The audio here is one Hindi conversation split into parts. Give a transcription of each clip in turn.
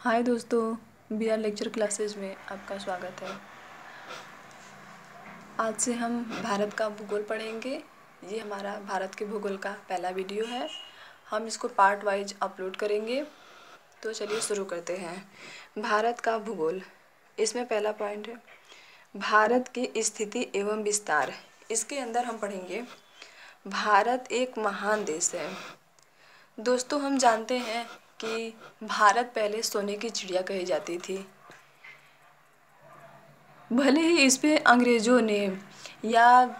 हाय दोस्तों, बी आर लेक्चर क्लासेज में आपका स्वागत है। आज से हम भारत का भूगोल पढ़ेंगे। ये हमारा भारत के भूगोल का पहला वीडियो है। हम इसको पार्ट वाइज अपलोड करेंगे। तो चलिए शुरू करते हैं। भारत का भूगोल, इसमें पहला पॉइंट है भारत की स्थिति एवं विस्तार। इसके अंदर हम पढ़ेंगे भारत एक महान देश है। दोस्तों, हम जानते हैं कि भारत पहले सोने की चिड़िया कही जाती थी। भले ही इस पे अंग्रेज़ों ने या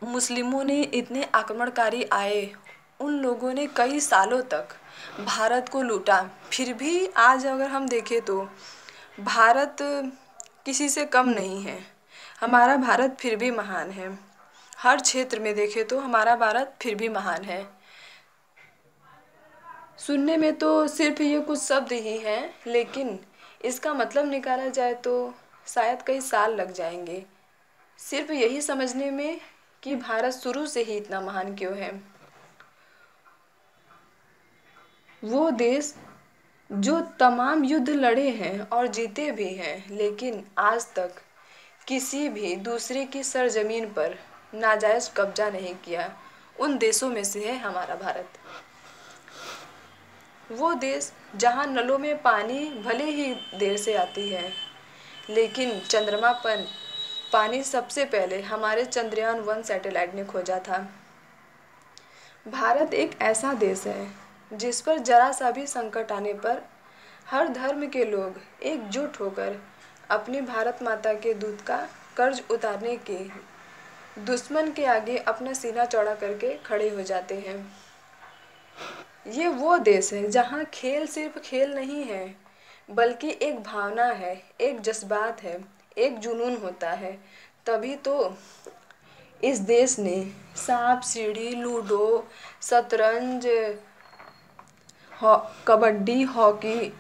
मुस्लिमों ने इतने आक्रमणकारी आए, उन लोगों ने कई सालों तक भारत को लूटा, फिर भी आज अगर हम देखें तो भारत किसी से कम नहीं है। हमारा भारत फिर भी महान है। हर क्षेत्र में देखें तो हमारा भारत फिर भी महान है। सुनने में तो सिर्फ ये कुछ शब्द ही हैं, लेकिन इसका मतलब निकाला जाए तो शायद कई साल लग जाएंगे सिर्फ यही समझने में कि भारत शुरू से ही इतना महान क्यों है। वो देश जो तमाम युद्ध लड़े हैं और जीते भी हैं, लेकिन आज तक किसी भी दूसरे की सरजमीन पर नाजायज कब्जा नहीं किया, उन देशों में से है हमारा भारत। वो देश जहाँ नलों में पानी भले ही देर से आती है, लेकिन चंद्रमा पर पानी सबसे पहले हमारे चंद्रयान-1 सैटेलाइट ने खोजा था। भारत एक ऐसा देश है जिस पर जरा सा भी संकट आने पर हर धर्म के लोग एकजुट होकर अपनी भारत माता के दूध का कर्ज उतारने के दुश्मन के आगे अपना सीना चौड़ा करके खड़े हो जाते हैं। ये वो देश है जहाँ खेल सिर्फ खेल नहीं है, बल्कि एक भावना है, एक जज्बात है, एक जुनून होता है। तभी तो इस देश ने सांप सीढ़ी, लूडो, शतरंज, कबड्डी, हॉकी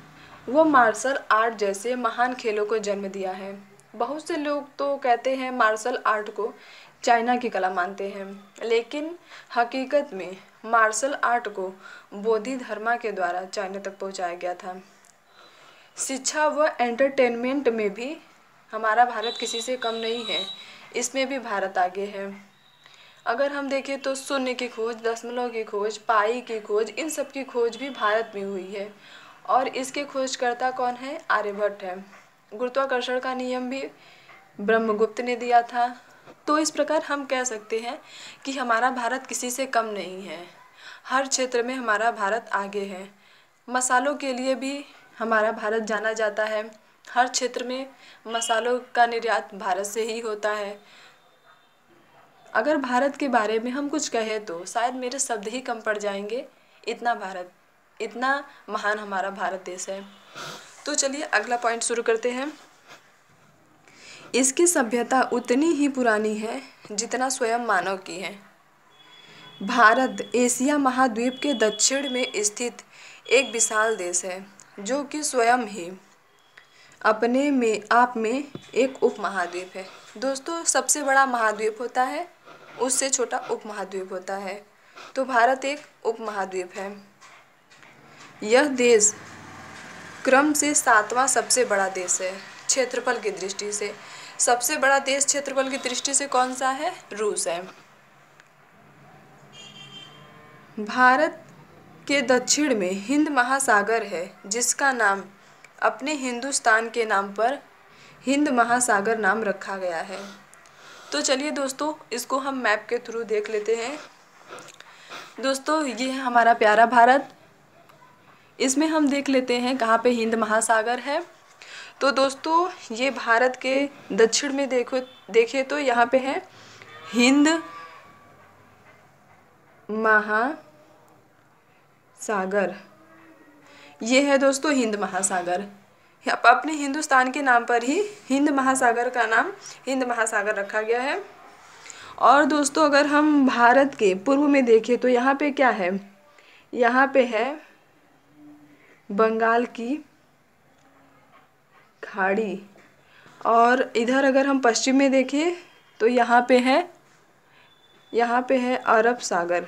व मार्शल आर्ट जैसे महान खेलों को जन्म दिया है। बहुत से लोग तो कहते हैं मार्शल आर्ट को चाइना की कला मानते हैं, लेकिन हकीकत में मार्शल आर्ट को बोधि धर्मा के द्वारा चाइना तक पहुंचाया गया था। शिक्षा व एंटरटेनमेंट में भी हमारा भारत किसी से कम नहीं है। इसमें भी भारत आगे है। अगर हम देखें तो शून्य की खोज, दशमलव की खोज, पाई की खोज, इन सब की खोज भी भारत में हुई है। और इसके खोजकर्ता कौन है? आर्यभट्ट है। गुरुत्वाकर्षण का नियम भी ब्रह्मगुप्त ने दिया था। तो इस प्रकार हम कह सकते हैं कि हमारा भारत किसी से कम नहीं है। हर क्षेत्र में हमारा भारत आगे है। मसालों के लिए भी हमारा भारत जाना जाता है। हर क्षेत्र में मसालों का निर्यात भारत से ही होता है। अगर भारत के बारे में हम कुछ कहें तो शायद मेरे शब्द ही कम पड़ जाएंगे। इतना महान हमारा भारत देश है। तो चलिए अगला पॉइंट शुरू करते हैं। इसकी सभ्यता उतनी ही पुरानी है जितना स्वयं मानव की है। भारत एशिया महाद्वीप के दक्षिण में स्थित एक विशाल देश है, जो कि स्वयं ही अपने में आप में एक उपमहाद्वीप है। दोस्तों, सबसे बड़ा महाद्वीप होता है, उससे छोटा उपमहाद्वीप होता है। तो भारत एक उपमहाद्वीप है। यह देश क्रम से 7वां सबसे बड़ा देश है क्षेत्रफल की दृष्टि से। सबसे बड़ा देश क्षेत्रफल की दृष्टि से कौन सा है? रूस है। भारत के दक्षिण में हिंद महासागर है, जिसका नाम अपने हिंदुस्तान के नाम पर हिंद महासागर नाम रखा गया है। तो चलिए दोस्तों, इसको हम मैप के थ्रू देख लेते हैं। दोस्तों, ये है हमारा प्यारा भारत। इसमें हम देख लेते हैं कहाँ पे हिंद महासागर है। तो दोस्तों, ये भारत के दक्षिण में देखें तो यहाँ पे है हिंद महासागर। ये है दोस्तों हिंद महासागर। अपने हिंदुस्तान के नाम पर ही हिंद महासागर का नाम हिंद महासागर रखा गया है। और दोस्तों, अगर हम भारत के पूर्व में देखें तो यहाँ पे क्या है? यहाँ पे है बंगाल की खाड़ी। और इधर अगर हम पश्चिम में देखें तो यहाँ पे है अरब सागर।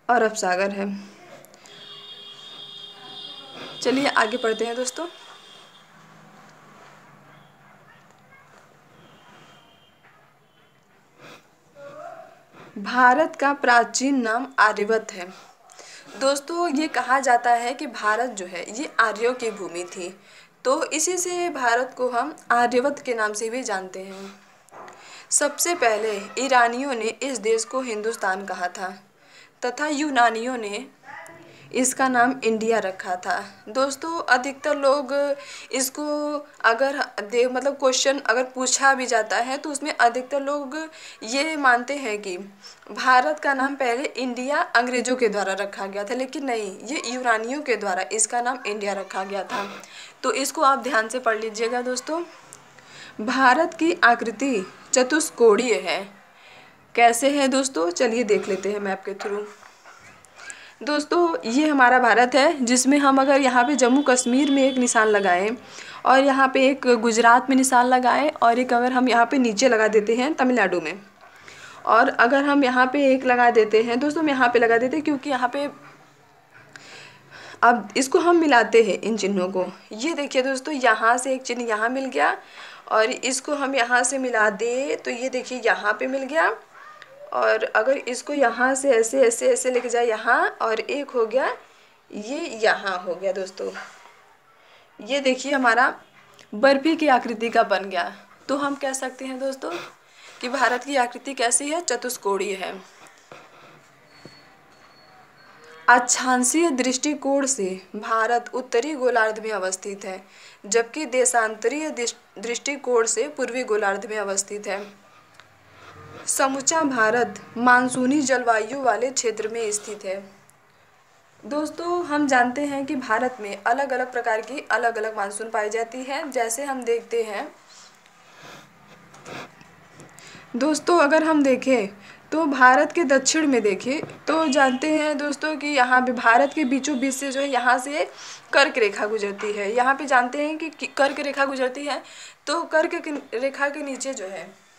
अरब सागर है। चलिए आगे पढ़ते हैं दोस्तों। भारत का प्राचीन नाम आर्यवत है। दोस्तों ये कहा जाता है कि भारत जो है ये आर्यों की भूमि थी, तो इसी से भारत को हम आर्यवत के नाम से भी जानते हैं। सबसे पहले ईरानियों ने इस देश को हिंदुस्तान कहा था तथा यूनानियों ने इसका नाम इंडिया रखा था। दोस्तों अधिकतर लोग इसको अगर मतलब क्वेश्चन अगर पूछा भी जाता है तो उसमें अधिकतर लोग ये मानते हैं कि भारत का नाम पहले इंडिया अंग्रेज़ों के द्वारा रखा गया था, लेकिन नहीं, ये यूनानियों के द्वारा इसका नाम इंडिया रखा गया था। तो इसको आप ध्यान से पढ़ लीजिएगा दोस्तों। भारत की आकृति चतुष्कोणीय है। कैसे है दोस्तों, चलिए देख लेते हैं मैप के थ्रू। दोस्तों ये हमारा भारत है, जिसमें हम अगर यहाँ पे जम्मू कश्मीर में एक निशान लगाएं और यहाँ पे एक गुजरात में निशान लगाएं और एक अगर हम यहाँ पे नीचे लगा देते हैं तमिलनाडु में, और अगर हम यहाँ पे एक लगा देते हैं दोस्तों, हम यहाँ पे लगा देते हैं क्योंकि यहाँ पे अब इसको हम मिलाते हैं इन चिन्हों को। ये देखिए दोस्तों, यहाँ से एक चिन्ह यहाँ मिल गया और इसको हम यहाँ से मिला दे तो ये देखिए यहाँ पे मिल गया, और अगर इसको यहाँ से ऐसे ऐसे ऐसे लेके जाए यहाँ, और एक हो गया ये यहाँ हो गया दोस्तों। ये देखिए हमारा बर्फी की आकृति का बन गया। तो हम कह सकते हैं दोस्तों कि भारत की आकृति कैसी है, चतुष्कोणीय है। अक्षांशीय दृष्टिकोण से भारत उत्तरी गोलार्ध में अवस्थित है, जबकि देशांतरीय दृष्टिकोण से पूर्वी गोलार्ध में अवस्थित है। समूचा भारत मानसूनी जलवायु वाले क्षेत्र में स्थित है। दोस्तों हम जानते हैं कि भारत में अलग अलग प्रकार की अलग अलग मानसून पाई जाती है। जैसे हम देखते हैं दोस्तों, अगर हम देखें तो भारत के दक्षिण में देखें तो जानते हैं दोस्तों कि यहाँ पे भारत के बीचों बीच से जो है यहाँ से कर्क रेखा गुजरती है। यहाँ पे जानते हैं कि कर्क रेखा गुजरती है, तो कर्क रेखा के नीचे जो है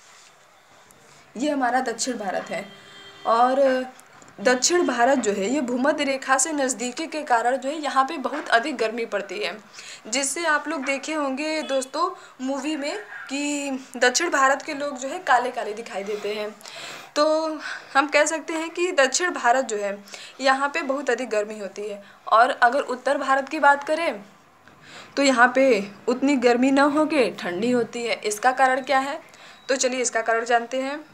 ये हमारा दक्षिण भारत है। और दक्षिण भारत जो है ये भूमध्य रेखा से नज़दीकी के कारण जो है यहाँ पे बहुत अधिक गर्मी पड़ती है, जिससे आप लोग देखे होंगे दोस्तों मूवी में कि दक्षिण भारत के लोग जो है काले काले दिखाई देते हैं। तो हम कह सकते हैं कि दक्षिण भारत जो है यहाँ पे बहुत अधिक गर्मी होती है। और अगर उत्तर भारत की बात करें तो यहाँ पे उतनी गर्मी न होके ठंडी होती है। इसका कारण क्या है, तो चलिए इसका कारण जानते हैं।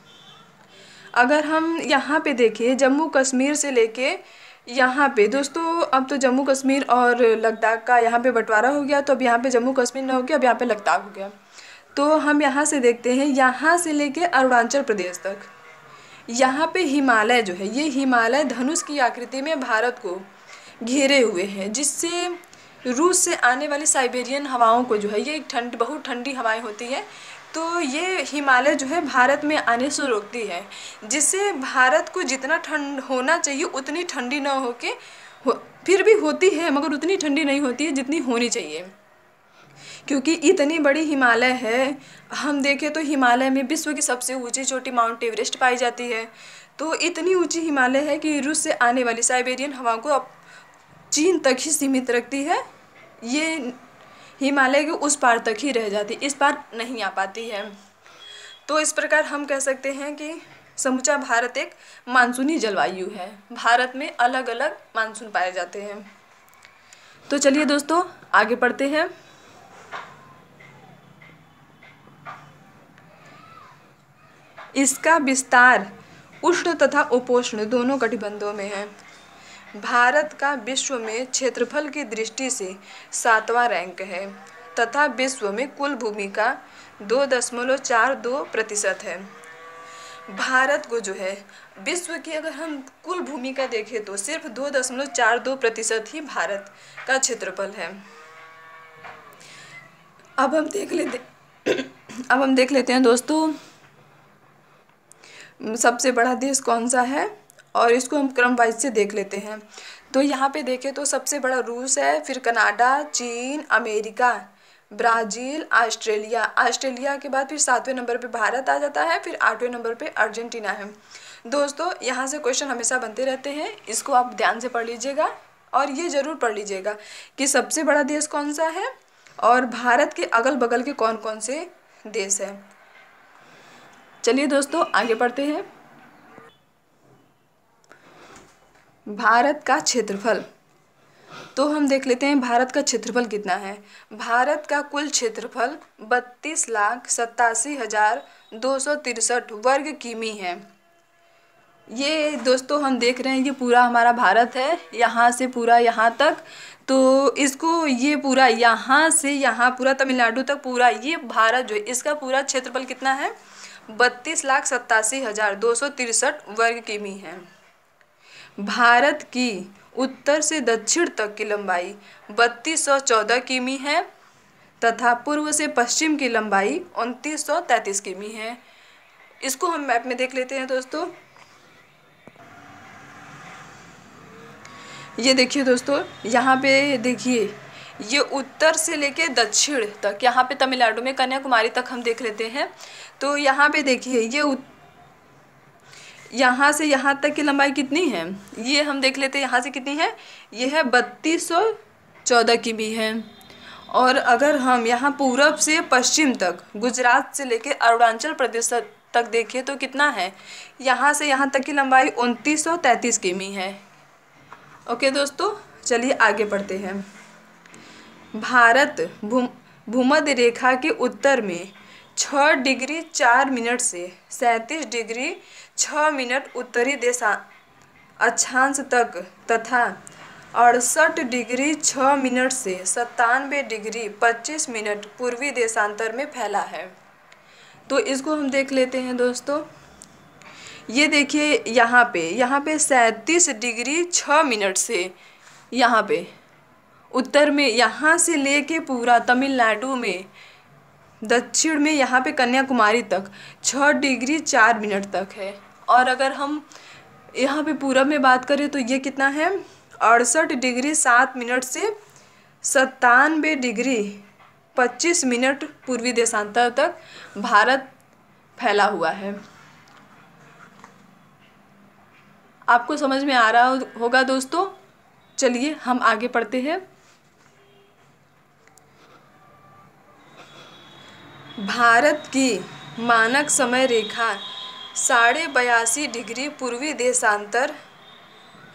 अगर हम यहाँ पे देखें जम्मू कश्मीर से लेके यहाँ पे दोस्तों, अब तो जम्मू कश्मीर और लद्दाख का यहाँ पे बंटवारा हो गया, तो अब यहाँ पे जम्मू कश्मीर ना हो गया, अब यहाँ पे लद्दाख हो गया। तो हम यहाँ से देखते हैं, यहाँ से लेके अरुणाचल प्रदेश तक यहाँ पे हिमालय जो है ये हिमालय धनुष की आकृति में भारत को घेरे हुए हैं, जिससे रूस से आने वाली साइबेरियन हवाओं को जो है ये बहुत ठंडी हवाएं होती हैं, तो ये हिमालय जो है भारत में आने से रोकती है, जिससे भारत को जितना ठंड होना चाहिए उतनी ठंडी ना होके फिर भी होती है, मगर उतनी ठंडी नहीं होती है जितनी होनी चाहिए, क्योंकि इतनी बड़ी हिमालय है। हम देखें तो हिमालय में विश्व की सबसे ऊंची चोटी माउंट एवरेस्ट पाई जाती है। तो इतनी ऊंची हिमालय है कि रूस से आने वाली साइबेरियन हवाओं को अब चीन तक ही सीमित रखती है। ये हिमालय के उस पार तक ही रह जाती, इस पार नहीं आ पाती है। तो इस प्रकार हम कह सकते हैं कि समूचा भारत एक मानसूनी जलवायु है। भारत में अलग अलग मानसून पाए जाते हैं। तो चलिए दोस्तों आगे बढ़ते हैं। इसका विस्तार उष्ण तथा उपोष्ण दोनों कटिबंधों में है। भारत का विश्व में क्षेत्रफल की दृष्टि से 7वां रैंक है तथा विश्व में कुल भूमि का 2.42% है। भारत को जो है विश्व की अगर हम कुल भूमि का देखें तो सिर्फ 2.42% ही भारत का क्षेत्रफल है। अब हम देख लेते हैं दोस्तों सबसे बड़ा देश कौन सा है, और इसको हम क्रम वाइज से देख लेते हैं। तो यहाँ पे देखें तो सबसे बड़ा रूस है, फिर कनाडा, चीन, अमेरिका, ब्राज़ील, ऑस्ट्रेलिया के बाद फिर 7वें नंबर पे भारत आ जाता है, फिर 8वें नंबर पे अर्जेंटीना है। दोस्तों यहाँ से क्वेश्चन हमेशा बनते रहते हैं, इसको आप ध्यान से पढ़ लीजिएगा और ये ज़रूर पढ़ लीजिएगा कि सबसे बड़ा देश कौन सा है और भारत के अगल बगल के कौन कौन से देश हैं। चलिए दोस्तों आगे बढ़ते हैं। भारत का क्षेत्रफल, तो हम देख लेते हैं भारत का क्षेत्रफल कितना है। भारत का कुल क्षेत्रफल 32,87,263 वर्ग किमी है। ये दोस्तों हम देख रहे हैं ये पूरा हमारा भारत है, यहाँ से पूरा यहाँ तक, तो इसको ये पूरा यहाँ से यहाँ पूरा तमिलनाडु तक पूरा ये भारत जो है इसका पूरा क्षेत्रफल कितना है 32,87,263 वर्ग किमी है। भारत की उत्तर से दक्षिण तक की लंबाई 3214 किमी है तथा पूर्व से पश्चिम की लंबाई 2933 किमी है। इसको हम मैप में देख लेते हैं दोस्तों। ये देखिए दोस्तों, यहाँ पे देखिए ये उत्तर से लेके दक्षिण तक, यहाँ पे तमिलनाडु में कन्याकुमारी तक हम देख लेते हैं। तो यहाँ पे देखिए ये यहाँ से यहाँ तक की लंबाई कितनी है, ये हम देख लेते हैं यहाँ से कितनी है, ये है 3214 किमी है। और अगर हम यहाँ पूरब से पश्चिम तक गुजरात से लेके अरुणाचल प्रदेश तक देखें तो कितना है, यहाँ से यहाँ तक की लंबाई 2933 किमी है। ओके दोस्तों, चलिए आगे बढ़ते हैं। भारत भूमध्य रेखा के उत्तर में 6 डिग्री 4 मिनट से 37 डिग्री 6 मिनट उत्तरी अक्षांश तक तथा 68 डिग्री 6 मिनट से 97 डिग्री 25 मिनट पूर्वी देशांतर में फैला है। तो इसको हम देख लेते हैं दोस्तों। ये देखिए यहाँ पे 37 डिग्री 6 मिनट से यहाँ पे उत्तर में, यहाँ से लेके पूरा तमिलनाडु में दक्षिण में यहाँ पे कन्याकुमारी तक 6 डिग्री 4 मिनट तक है। और अगर हम यहाँ पे पूरब में बात करें तो ये कितना है 68 डिग्री 7 मिनट से 97 डिग्री 25 मिनट पूर्वी देशांतर तक भारत फैला हुआ है। आपको समझ में आ रहा होगा दोस्तों। चलिए हम आगे पढ़ते हैं। भारत की मानक समय रेखा 82.5 डिग्री पूर्वी देशांतर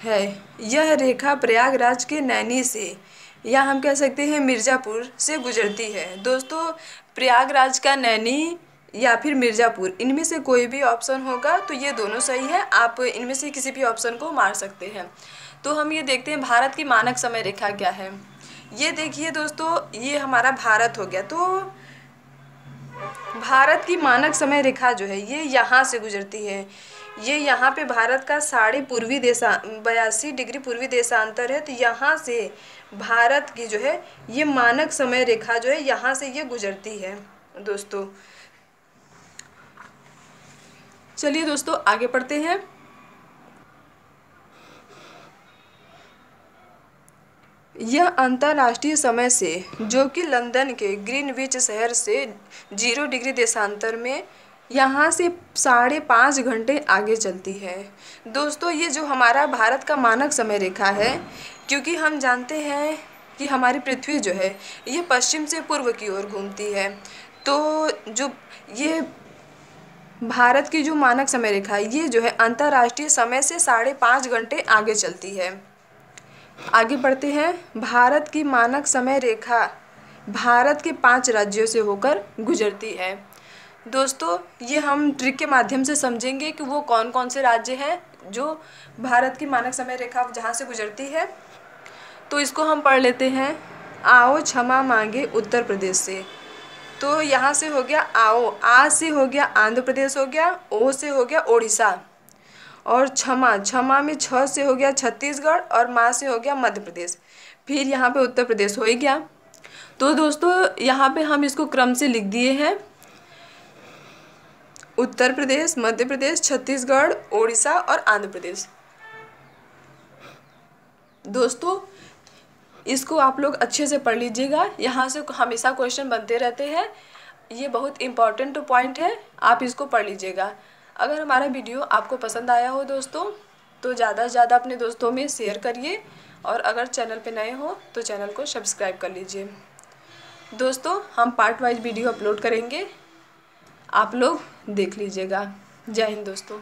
है। यह रेखा प्रयागराज के नैनी से या हम कह सकते हैं मिर्ज़ापुर से गुजरती है। दोस्तों प्रयागराज का नैनी या फिर मिर्ज़ापुर, इनमें से कोई भी ऑप्शन होगा तो ये दोनों सही है, आप इनमें से किसी भी ऑप्शन को मार सकते हैं। तो हम ये देखते हैं भारत की मानक समय रेखा क्या है। ये देखिए दोस्तों, ये हमारा भारत हो गया। तो भारत की मानक समय रेखा जो है ये यहाँ से गुजरती है। ये यहाँ पे भारत का 82 डिग्री पूर्वी देशांतर है। तो यहाँ से भारत की जो है ये मानक समय रेखा जो है यहाँ से ये गुजरती है दोस्तों। चलिए दोस्तों आगे पढ़ते हैं। यह अंतर्राष्ट्रीय समय से, जो कि लंदन के ग्रीनविच शहर से 0 डिग्री देशांतर में यहाँ से 5.5 घंटे आगे चलती है। दोस्तों ये जो हमारा भारत का मानक समय रेखा है, क्योंकि हम जानते हैं कि हमारी पृथ्वी जो है ये पश्चिम से पूर्व की ओर घूमती है, तो जो ये भारत की जो मानक समय रेखा है ये जो है अंतर्राष्ट्रीय समय से 5.5 घंटे आगे चलती है। आगे बढ़ते हैं। भारत की मानक समय रेखा भारत के 5 राज्यों से होकर गुजरती है। दोस्तों ये हम ट्रिक के माध्यम से समझेंगे कि वो कौन कौन से राज्य हैं जो भारत की मानक समय रेखा जहाँ से गुजरती है। तो इसको हम पढ़ लेते हैं। आओ क्षमा मांगे उत्तर प्रदेश से, तो यहाँ से हो गया आओ, आ से हो गया आंध्र प्रदेश हो गया, ओ से हो गया उड़ीसा, और क्षमा में छ से हो गया छत्तीसगढ़ और माँ से हो गया मध्य प्रदेश। फिर यहाँ पे उत्तर प्रदेश हो ही गया। तो दोस्तों यहाँ पे हम इसको क्रम से लिख दिए हैं, उत्तर प्रदेश, मध्य प्रदेश, छत्तीसगढ़, उड़ीसा और आंध्र प्रदेश। दोस्तों इसको आप लोग अच्छे से पढ़ लीजिएगा, यहाँ से हमेशा क्वेश्चन बनते रहते हैं। ये बहुत इम्पॉर्टेंट पॉइंट है, आप इसको पढ़ लीजिएगा। अगर हमारा वीडियो आपको पसंद आया हो दोस्तों तो ज़्यादा से ज़्यादा अपने दोस्तों में शेयर करिए, और अगर चैनल पे नए हो तो चैनल को सब्सक्राइब कर लीजिए। दोस्तों हम पार्ट वाइज वीडियो अपलोड करेंगे, आप लोग देख लीजिएगा। जय हिंद दोस्तों।